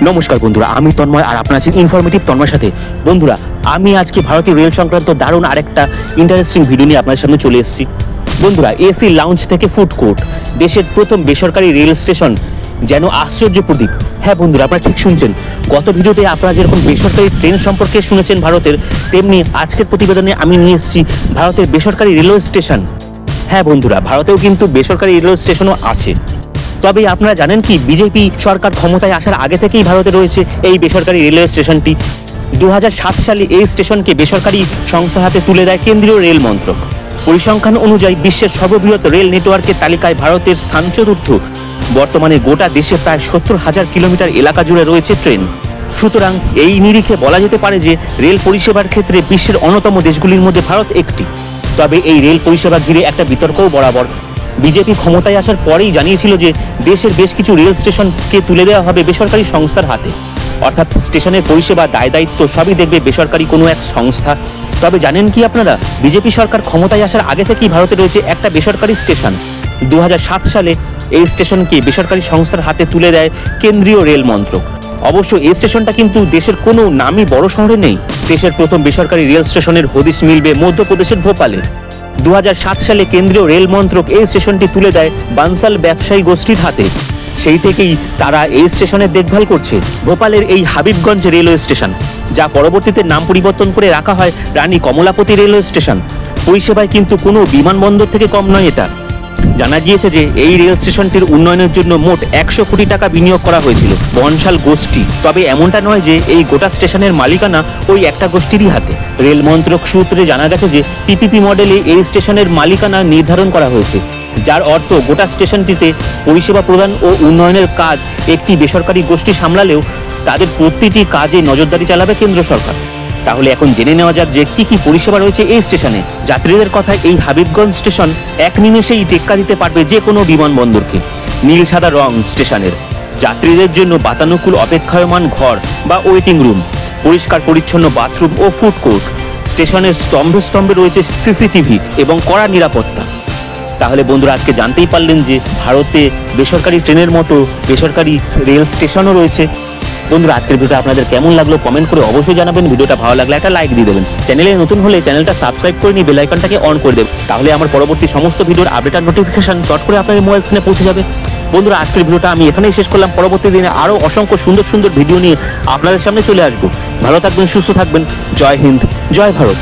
নমস্কার বন্ধুরা, আমি তন্ময় আর আপনারা আছেন ইনফরমেটিভ তন্ময়ের সাথে। বন্ধুরা, আমি আজকে ভারতীয় রেল সংক্রান্ত দারুণ আরেকটা ইন্টারেস্টিং ভিডিও নিয়ে আপনাদের সামনে চলে এসেছি। বন্ধুরা, এসি লাউঞ্জ থেকে ফুড কোর্ট, দেশের প্রথম বেসরকারি রেল স্টেশন যেন আশ্চর্য প্রদীপ। হ্যাঁ বন্ধুরা, আপনারা ঠিক শুনছেন। গত ভিডিওতে আপনারা যেরকম বেসরকারি ট্রেন সম্পর্কে শুনেছেন ভারতের, তেমনি আজকের প্রতিবেদনে আমি নিয়ে এসেছি ভারতের বেসরকারি রেলওয়ে স্টেশন। হ্যাঁ বন্ধুরা, ভারতেও কিন্তু বেসরকারি রেলওয়ে স্টেশনও আছে। তবে আপনারা জানেন কি, বিজেপি সরকার ক্ষমতায় আসার আগে থেকেই ভারতে রয়েছে এই বেসরকারি রেলওয়ে স্টেশনটি। 2007 সালে এই স্টেশনকে বেসরকারি সংস্থার হাতে তুলে দেয় কেন্দ্রীয় রেল মন্ত্রক। পরিসংখ্যান অনুযায়ী বিশ্বের সর্ববৃহৎ রেল নেটওয়ার্কের তালিকায় ভারতের স্থান চতুর্থ। বর্তমানে গোটা দেশে প্রায় 70,000 কিলোমিটার এলাকা জুড়ে রয়েছে ট্রেন। সুতরাং এই নিরিখে বলা যেতে পারে যে রেল পরিষেবার ক্ষেত্রে বিশ্বের অন্যতম দেশগুলির মধ্যে ভারত একটি। তবে এই রেল পরিষেবা ঘিরে একটা বিতর্কও বরাবর। বিজেপি ক্ষমতায় আসার পরেই জানিয়েছিল যে দেশের বেশ কিছু রেল স্টেশনকে তুলে দেওয়া হবে বেসরকারি সংস্থার হাতে, অর্থাৎ স্টেশনের পরিষেবা দায় দায়িত্ব সবই দেখবে বেসরকারি কোনো এক সংস্থা। তবে জানেন কি আপনারা, বিজেপি সরকার ক্ষমতায় আসার আগে থেকেই ভারতে রয়েছে একটা বেসরকারি স্টেশন। 2007 সালে এই স্টেশনকে বেসরকারি সংস্থার হাতে তুলে দেয় কেন্দ্রীয় রেল মন্ত্রক। অবশ্য এই স্টেশনটা কিন্তু দেশের কোনো নামী বড় শহরে নেই। দেশের প্রথম বেসরকারি রেল স্টেশনের হদিশ মিলবে মধ্যপ্রদেশের ভোপালে। 2007 সালে কেন্দ্রীয় রেল মন্ত্রক এই স্টেশনটি তুলে দেয় বানসাল ব্যবসায়ী গোষ্ঠীর হাতে। সেই থেকেই তারা এই স্টেশনের দেখভাল করছে। ভোপালের এই হাবিবগঞ্জ রেলওয়ে স্টেশন, যা পরবর্তীতে নাম পরিবর্তন করে রাখা হয় রানী কমলাপতি রেলওয়ে স্টেশন, পরিষেবায় কিন্তু কোনো বিমানবন্দর থেকে কম নয় এটা। জানা গিয়েছে যে এই রেল স্টেশনটির উন্নয়নের জন্য মোট 100 কোটি টাকা বিনিয়োগ করা হয়েছিল বনশাল গোষ্ঠী। তবে এমনটা নয় যে এই গোটা স্টেশনের মালিকানা ওই একটা গোষ্ঠীরই হাতে। রেল মন্ত্রক সূত্রে জানা গেছে যে পিপিপি মডেলে এই স্টেশনের মালিকানা নির্ধারণ করা হয়েছে, যার অর্থ গোটা স্টেশনটিতে পরিষেবা প্রদান ও উন্নয়নের কাজ একটি বেসরকারি গোষ্ঠী সামলালেও তাদের প্রতিটি কাজে নজরদারি চালাবে কেন্দ্র সরকার। তাহলে এখন জেনে নেওয়া যাক যে কি কি পরিষেবা রয়েছে এই স্টেশনে। যাত্রীদের কথায় এই হাবিবগঞ্জ স্টেশন এক নিমেষেই টেক্কা দিতে পারবে যে কোনো বিমানবন্দরকে। নীল সাদা রং স্টেশনের, যাত্রীদের জন্য বাতানুকূল অপেক্ষায়মান ঘর বা ওয়েটিং রুম, পরিষ্কার পরিচ্ছন্ন বাথরুম ও ফুড কোর্ট। স্টেশনের স্তম্ভে স্তম্ভে রয়েছে সিসিটিভি এবং কড়া নিরাপত্তা। তাহলে বন্ধুরা, আজকে জানতেই পারলেন যে ভারতে বেসরকারি ট্রেনের মতো বেসরকারি রেল স্টেশনও রয়েছে। বন্ধুরা, আজকের ভিডিওটা আপনাদের কেমন লাগলো কমেন্ট করে অবশ্যই জানাবেন। ভিডিওটা ভালো লাগলে একটা লাইক দিয়ে দেবেন। চ্যানেলে নতুন হলে চ্যানেলটা সাবস্ক্রাইব করে নিয়ে বেল আইকনটাকে অন করে দেবেন। তাহলে আমার পরবর্তী সমস্ত ভিডিওর আপডেট আর নোটিফিকেশন চট করে আপনাদের মোবাইল স্ক্রিনে পৌঁছে যাবে। বন্ধুরা, আজকের ভিডিওটা আমি এখানেই শেষ করলাম। পরবর্তী দিনে আরও অসংখ্য সুন্দর সুন্দর ভিডিও নিয়ে আপনাদের সামনে চলে আসবো। ভালো থাকবেন, সুস্থ থাকবেন। জয় হিন্দ, জয় ভারত।